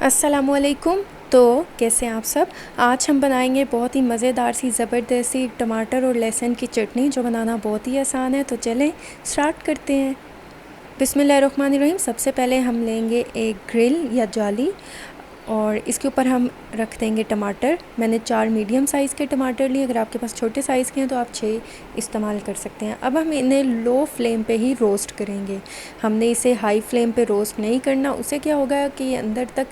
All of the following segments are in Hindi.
अस्सलामुअलैकुम। तो कैसे हैं आप सब। आज हम बनाएंगे बहुत ही मज़ेदार सी ज़बरदस्त सी टमाटर और लहसुन की चटनी, जो बनाना बहुत ही आसान है। तो चलें स्टार्ट करते हैं। बिस्मिल्लाहिर्रहमानिर्रहीम। सबसे पहले हम लेंगे एक ग्रिल या जाली और इसके ऊपर हम रख देंगे टमाटर। मैंने 4 मीडियम साइज़ के टमाटर लिए। अगर आपके पास छोटे साइज़ के हैं तो आप 6 इस्तेमाल कर सकते हैं। अब हम इन्हें लो फ्लेम पे ही रोस्ट करेंगे। हमने इसे हाई फ्लेम पे रोस्ट नहीं करना, उससे क्या होगा कि ये अंदर तक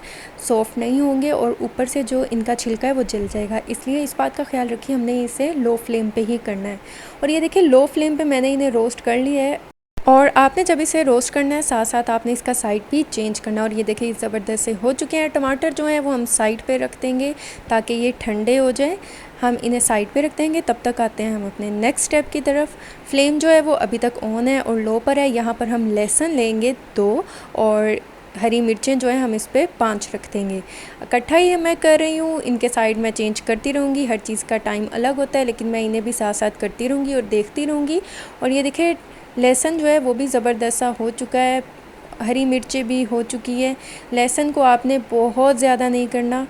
सॉफ़्ट नहीं होंगे और ऊपर से जो इनका छिलका है वो जल जाएगा। इसलिए इस बात का ख्याल रखिए, हमने इसे लो फ्लेम पे ही करना है। और ये देखिए लो फ्लेम पे मैंने इन्हें रोस्ट कर लिया है। और आपने जब इसे रोस्ट करना है साथ साथ आपने इसका साइड भी चेंज करना है। और ये देखिए ज़बरदस्त से हो चुके हैं। टमाटर जो हैं वो हम साइड पे रख देंगे ताकि ये ठंडे हो जाएं। हम इन्हें साइड पे रख देंगे। तब तक आते हैं हम अपने नेक्स्ट स्टेप की तरफ। फ्लेम जो है वो अभी तक ऑन है और लो पर है। यहाँ पर हम लहसुन लेंगे 2 और हरी मिर्चें जो है हम इस पर 5 रख देंगे। इकट्ठा ही मैं कर रही हूँ, इनके साइड मैं चेंज करती रहूँगी। हर चीज़ का टाइम अलग होता है, लेकिन मैं इन्हें भी साथ साथ करती रहूँगी और देखती रहूँगी। और ये देखिए लहसुन जो है वो भी ज़बरदस्त सा हो चुका है। हरी मिर्चें भी हो चुकी है। लहसुन को आपने बहुत ज़्यादा नहीं करना,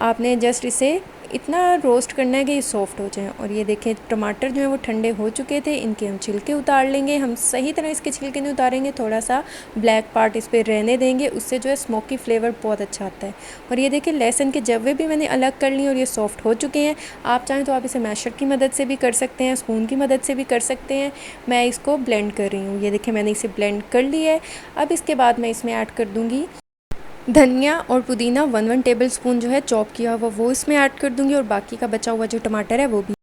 आपने जस्ट इसे इतना रोस्ट करना है कि ये सॉफ़्ट हो जाए। और ये देखें टमाटर जो है वो ठंडे हो चुके थे, इनके हम छिलके उतार लेंगे। हम सही तरह इसके छिलके नहीं उतारेंगे, थोड़ा सा ब्लैक पार्ट इस पर रहने देंगे, उससे जो है स्मोकी फ्लेवर बहुत अच्छा आता है। और ये देखिए लहसुन के जवे भी मैंने अलग कर लिए और ये सॉफ़्ट हो चुके हैं। आप चाहें तो आप इसे मैशर की मदद से भी कर सकते हैं, स्पून की मदद से भी कर सकते हैं। मैं इसको ब्लेंड कर रही हूँ। ये देखिए मैंने इसे ब्लेंड कर लिया है। अब इसके बाद मैं इसमें ऐड कर दूँगी धनिया और पुदीना। 1 टेबल स्पून जो है चॉप किया हुआ वो इसमें ऐड कर दूंगी और बाकी का बचा हुआ जो टमाटर है वो भी।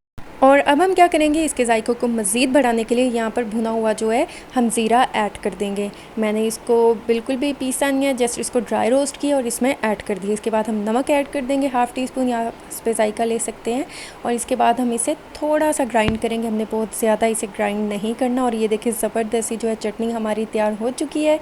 और अब हम क्या करेंगे, इसके जायकों को मज़ीद बढ़ाने के लिए यहाँ पर भुना हुआ जो है हम ज़ीरा ऐड कर देंगे। मैंने इसको बिल्कुल भी पीसा नहीं है, जस्ट इसको ड्राई रोस्ट किया और इसमें ऐड कर दिया। इसके बाद हम नमक ऐड कर देंगे 1/2 टीस्पून, या इस पर जायका ले सकते हैं। और इसके बाद हम इसे थोड़ा सा ग्राइंड करेंगे, हमने बहुत ज़्यादा इसे ग्राइंड नहीं करना। और ये देखिए ज़बरदस्त सी जो है चटनी हमारी तैयार हो चुकी है।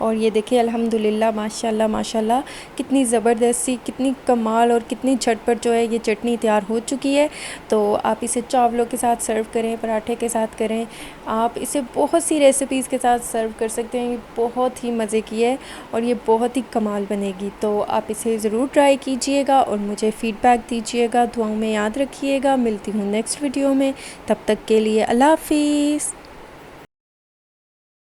और ये देखिए अल्हम्दुलिल्लाह माशाल्लाह माशाल्लाह कितनी ज़बरदस्त सी, कितनी कमाल और कितनी झटपट जो है ये चटनी तैयार हो चुकी है। तो आप इसे चावलों के साथ सर्व करें, पराठे के साथ करें, आप इसे बहुत सी रेसिपीज़ के साथ सर्व कर सकते हैं। ये बहुत ही मज़े की है और ये बहुत ही कमाल बनेगी। तो आप इसे ज़रूर ट्राई कीजिएगा और मुझे फ़ीडबैक दीजिएगा। दुआओं में याद रखिएगा। मिलती हूँ नेक्स्ट वीडियो में, तब तक के लिए अल्लाह हाफ़िज़।